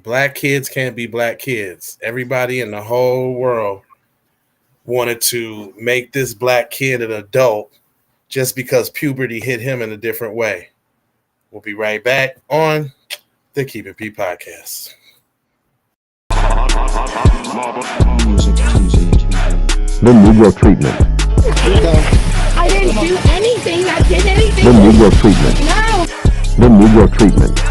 Black kids can't be black kids. Everybody in the whole world wanted to make this black kid an adult just because puberty hit him in a different way. We'll be right back on the Keep It P podcast. The Negro treatment. I didn't do anything. I did anything. The Negro treatment. No. The Negro treatment.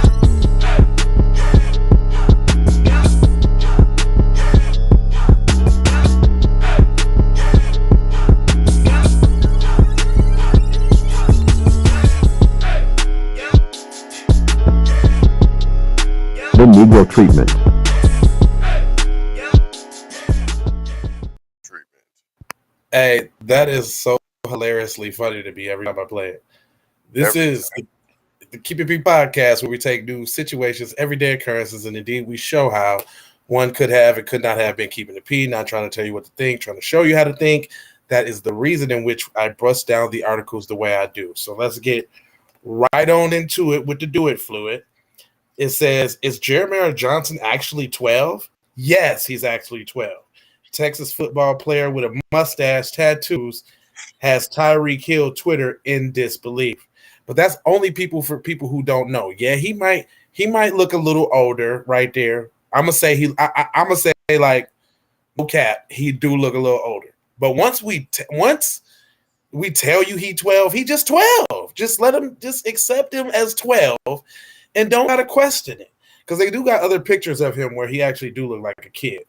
The Negro treatment. Hey, that is so hilariously funny to me every time I play it. This is the Keep It P podcast, where we take new situations, everyday occurrences, and indeed we show how one could have and could not have been keeping the P, not trying to tell you what to think, trying to show you how to think. That is the reason in which I bust down the articles the way I do. So let's get right on into it with the Do It Fluid. It says, is Jeremiah Johnson actually 12? Yes, he's actually 12. Texas football player with a mustache, tattoos, has Tyreek Hill Twitter in disbelief. But that's only for people who don't know. Yeah, he might look a little older right there. I'm gonna say like no cap, he do look a little older. But once we tell you he 12, he just 12. Just let him, just accept him as 12 and don't gotta question it. Because they do got other pictures of him where he actually do look like a kid.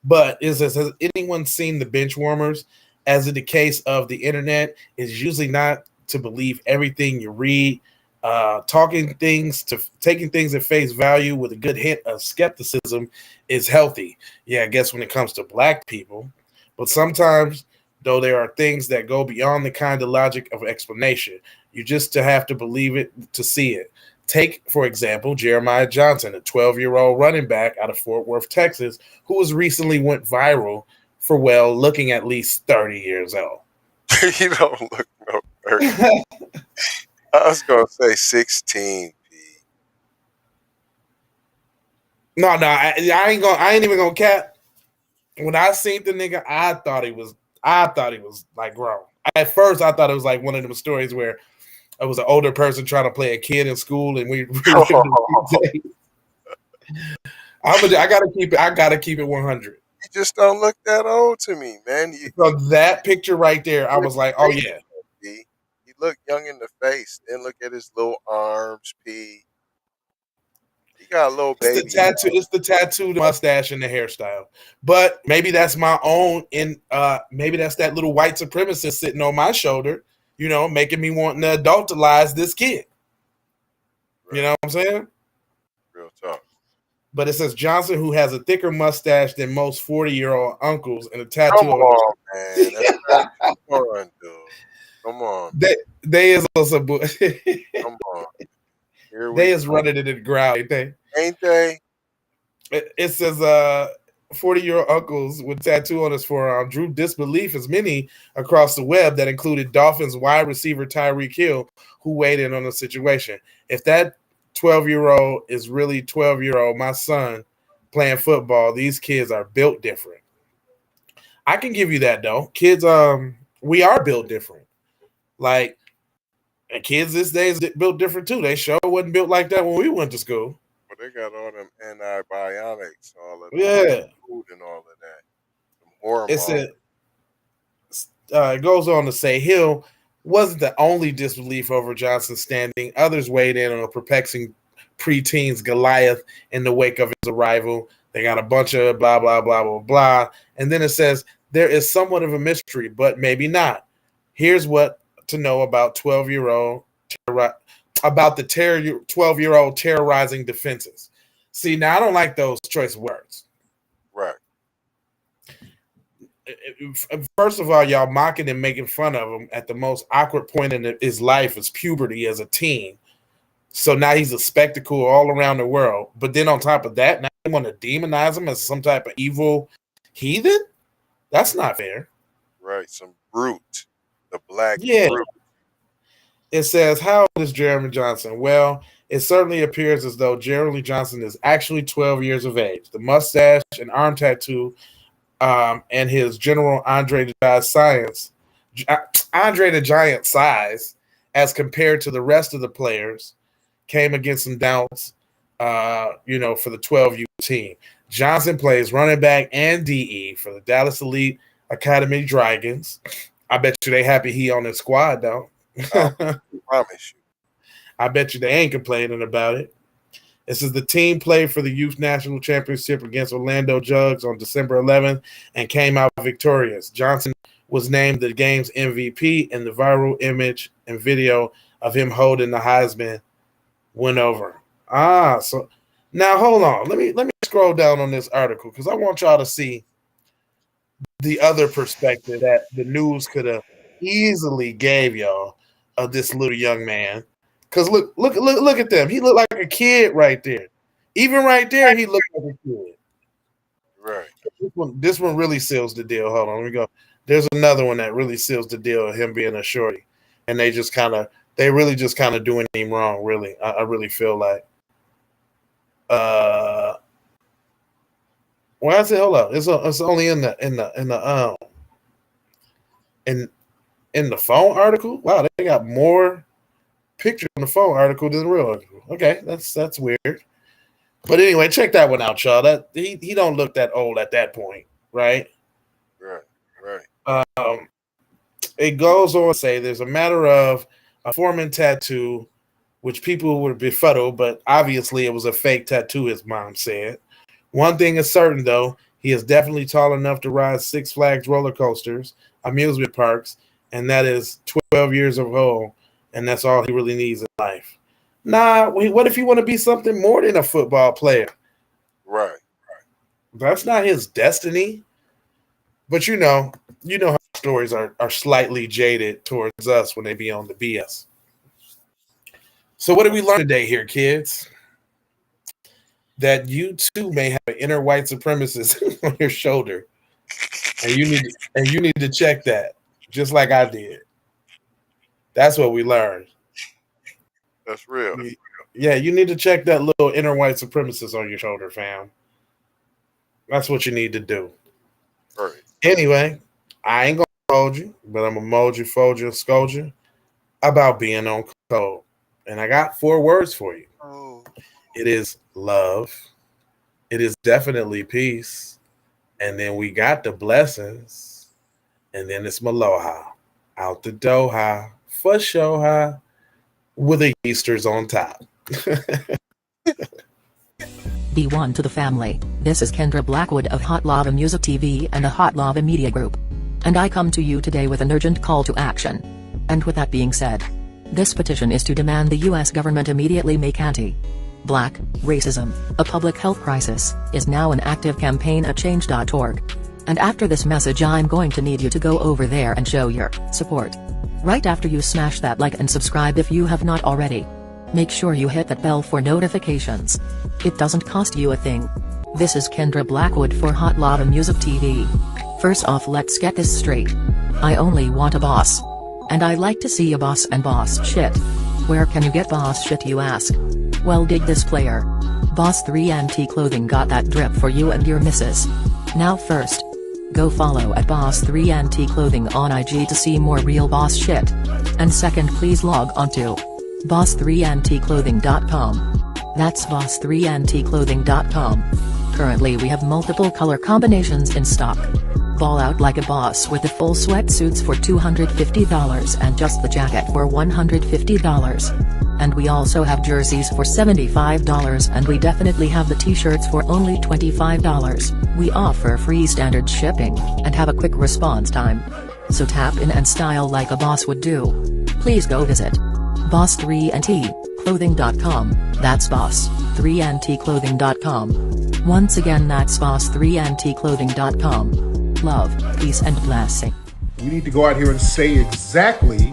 But has anyone seen the bench warmers? As in the case of the internet, is usually not to believe everything you read. Taking things at face value with a good hint of skepticism is healthy. Yeah, I guess when it comes to black people. But sometimes, though, there are things that go beyond the kind of logic of explanation. You just have to believe it to see it. Take, for example, Jeremiah Johnson, a 12-year-old running back out of Fort Worth, Texas, who was recently went viral for, looking at least 30 years old. You don't look no 30. I was going to say 16, P. No, I ain't even gonna cap. When I seen the nigga, I thought he was like grown. At first, I thought it was like one of them stories where I was an older person trying to play a kid in school, and I gotta keep it 100. You just don't look that old to me, man. So that picture right there, I was like, oh yeah. P. He looked young in the face. Then look at his little arms, P. He got a little baby. It's the tattoo, the mustache, and the hairstyle. But maybe that's my own, and maybe that's that little white supremacist sitting on my shoulder, making me want to adultalize this kid. Right. You know what I'm saying? Real talk. But it says Johnson, who has a thicker mustache than most 40-year-old uncles and a tattoo. Come on, man. Come on, dude. Come on. They is also. Come on. They is running it in the ground, ain't they? Ain't they? It says 40-year-old uncles with tattoo on his forearm drew disbelief as many across the web that included Dolphins wide receiver Tyreek Hill, who weighed in on the situation. If that 12-year-old is really 12-year-old, my son playing football, these kids are built different. I can give you that, though. Kids, we are built different. Like, and kids this day is built different, too. They sure wasn't built like that when we went to school. But they got all them antibiotics, all of that food and all of that. Some hormones. It goes on to say Hill wasn't the only disbelief over Johnson's standing. Others weighed in on a perplexing preteens Goliath in the wake of his arrival. They got a bunch of blah, blah, blah, blah, blah. And then it says, there is somewhat of a mystery, but maybe not. Here's what to know about 12-year-old about the 12-year-old terrorizing defenses. See, now I don't like those choice words. Right. First of all, y'all mocking and making fun of him at the most awkward point in his life is puberty as a teen. So now he's a spectacle all around the world. But then on top of that, now you want to demonize him as some type of evil heathen? That's not fair. Right. Some brute. The black brute. It says, how old is Jeremy Johnson? Well, It certainly appears as though Jerry Lee Johnson is actually 12 years of age. The mustache and arm tattoo and his general Andre the Giant size as compared to the rest of the players came against some doubts, for the 12U team. Johnson plays running back and DE for the Dallas Elite Academy Dragons. I bet you they happy he on the squad, though. I promise you. I bet you they ain't complaining about it. This is the team played for the Youth National Championship against Orlando Jugs on December 11th and came out victorious. Johnson was named the game's MVP, and the viral image and video of him holding the Heisman went over. So now hold on. Let me scroll down on this article because I want y'all to see the other perspective that the news could have easily gave y'all of this little young man. Because look at them. He looked like a kid right there. Even right there, he looked like a kid. Right. This one really seals the deal. Hold on, let me go. There's another one that really seals the deal of him being a shorty. And they really just kind of doing him wrong, really. I really feel like. Well, I said, hold up. It's only in the phone article. Wow, they got more picture on the phone article than the real article. Okay, that's weird. But anyway, check that one out, y'all. That he don't look that old at that point, right? Right. It goes on to say there's a matter of a Foreman tattoo, which people would befuddled, but obviously it was a fake tattoo, his mom said. One thing is certain, though, he is definitely tall enough to ride Six Flags roller coasters, amusement parks, and that is 12 years of old. And that's all he really needs in life. Nah, what if you want to be something more than a football player? Right. That's not his destiny. But you know how stories are slightly jaded towards us when they be on the BS. So what did we learn today here, kids? That you too may have an inner white supremacist on your shoulder. And you need to check that, just like I did. That's what we learned. That's real. Yeah, you need to check that little inner white supremacist on your shoulder, fam. That's what you need to do. Right. Anyway, I ain't gonna hold you, but I'm gonna mold you, fold you, scold you about being on code. And I got 4 words for you. Oh. It is love. It is definitely peace. And then we got the blessings. And then it's Maloha. Out the Doha. For sure, huh? With the Easters on top. Be one to the family. This is Kendra Blackwood of Hot Lava Music TV and the Hot Lava Media Group. And I come to you today with an urgent call to action. And with that being said, this petition is to demand the U.S. government immediately make anti-black racism a public health crisis is now an active campaign at change.org. And after this message, I'm going to need you to go over there and show your support. Right after you smash that like and subscribe if you have not already. Make sure you hit that bell for notifications. It doesn't cost you a thing. This is Kendra Blackwood for Hot Lava Music TV. First off, let's get this straight. I only want a boss. And I like to see a boss and boss shit. Where can you get boss shit, you ask? Well, dig this player. Boss 3 Anti Clothing got that drip for you and your missus. Now first, go follow at Boss 3 Anti Clothing on IG to see more real boss shit. And second, please log on to boss3anticlothing.com. That's boss3anticlothing.com. Currently we have multiple color combinations in stock. Ball out like a boss with the full sweatsuits for $250 and just the jacket for $150. And we also have jerseys for $75, and we definitely have the t-shirts for only $25. We offer free standard shipping, and have a quick response time. So tap in and style like a boss would do. Please go visit boss3anticlothing.com. That's boss3anticlothing.com. Once again, that's boss3anticlothing.com. Love, peace and blessing. We need to go out here and say exactly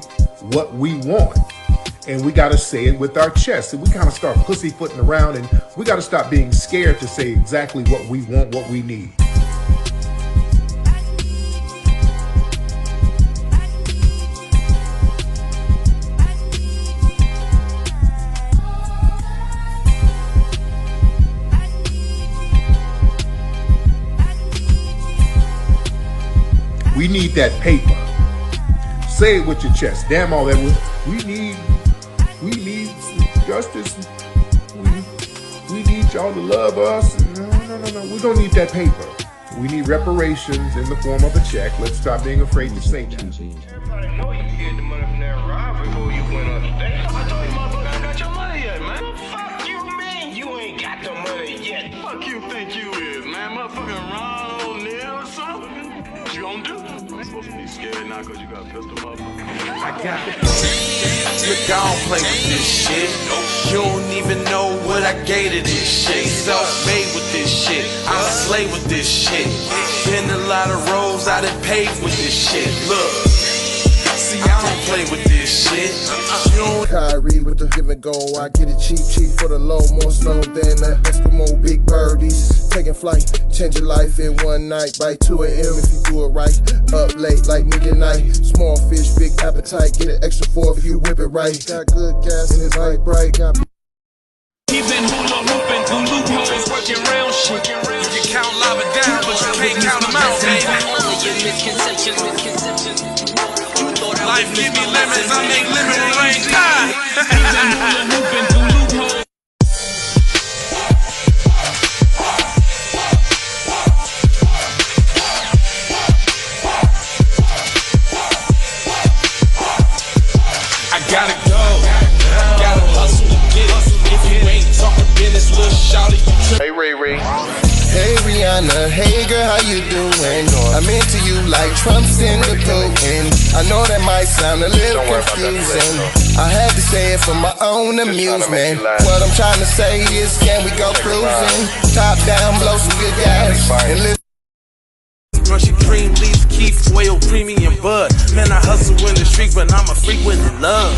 what we want. And we got to say it with our chest. And we kind of start pussyfooting around, and we got to stop being scared to say exactly what we want, what we need. We need that paper. Say it with your chest. Damn all that. We need justice. We need y'all to love us. No. We don't need that paper. We need reparations in the form of a check. Let's stop being afraid to say that. Everybody know you can get the money from that ride before you went up there. I told you motherfucker got your money yet, man. Fuck you, man. You ain't got the money yet. Fuck you think you is, man. Motherfucking Ron O'Neal or something. What you gonna do? I'm supposed to be scared now because you got a pistol, motherfucker. I got it. Look, I don't play with this shit. You don't even know what I gave to this shit. Self-made with this shit. I slay with this shit. Been a lot of roads I done paved with this shit. Look, see, I don't play with this shit. You don't Kyrie with the give and go. I get it cheap for the low. More snow than the Eskimo big birdies. Taking flight, change your life in one night. By 2 a.m. if you do it right. Up late like midnight. Small fish, big appetite. Get an extra 4 if you whip it right. Got good gas in his light bright. Got He been hula hooping through loopholes, working round shit. You can count lava down, but you can't count them out, baby. Life give me lemons, I make lemon rain die. He been hula hooping through loopholes. I gotta go, gotta hustle to get it. If you ain't talking business, little shawty, you Hey, Ray Ray. Hey Rihanna, hey girl, how you doing? I'm into you like Trump's in the Putin. I know that might sound a little confusing. I had to say it for my own amusement. What I'm trying to say is, can we go cruising? Top down, blow some good gas. And Russian cream, leaf, keef, oil, creamy, and bud. Man, I hustle in the street, but I'm a freak with the love.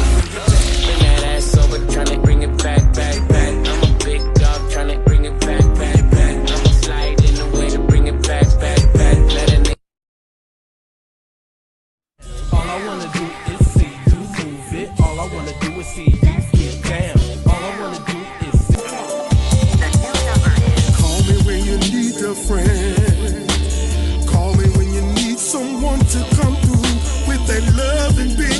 Bring that ass over, tryna bring it back. I'm a big dog, tryna bring it back. I'ma slide in the way to bring it back. Let a nigga. All I wanna do is see you move it. All I wanna do is see you get down. All I wanna do is see. Call me when you need a friend. Call me when you need someone to come through with that loving baby.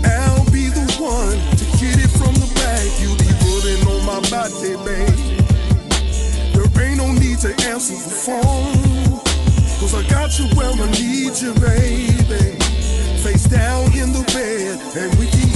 I'll be the one to get it from the back. You be putting on my body, babe. There ain't no need to answer the phone, 'cause I got you where I need you, baby. Face down in the bed, and we can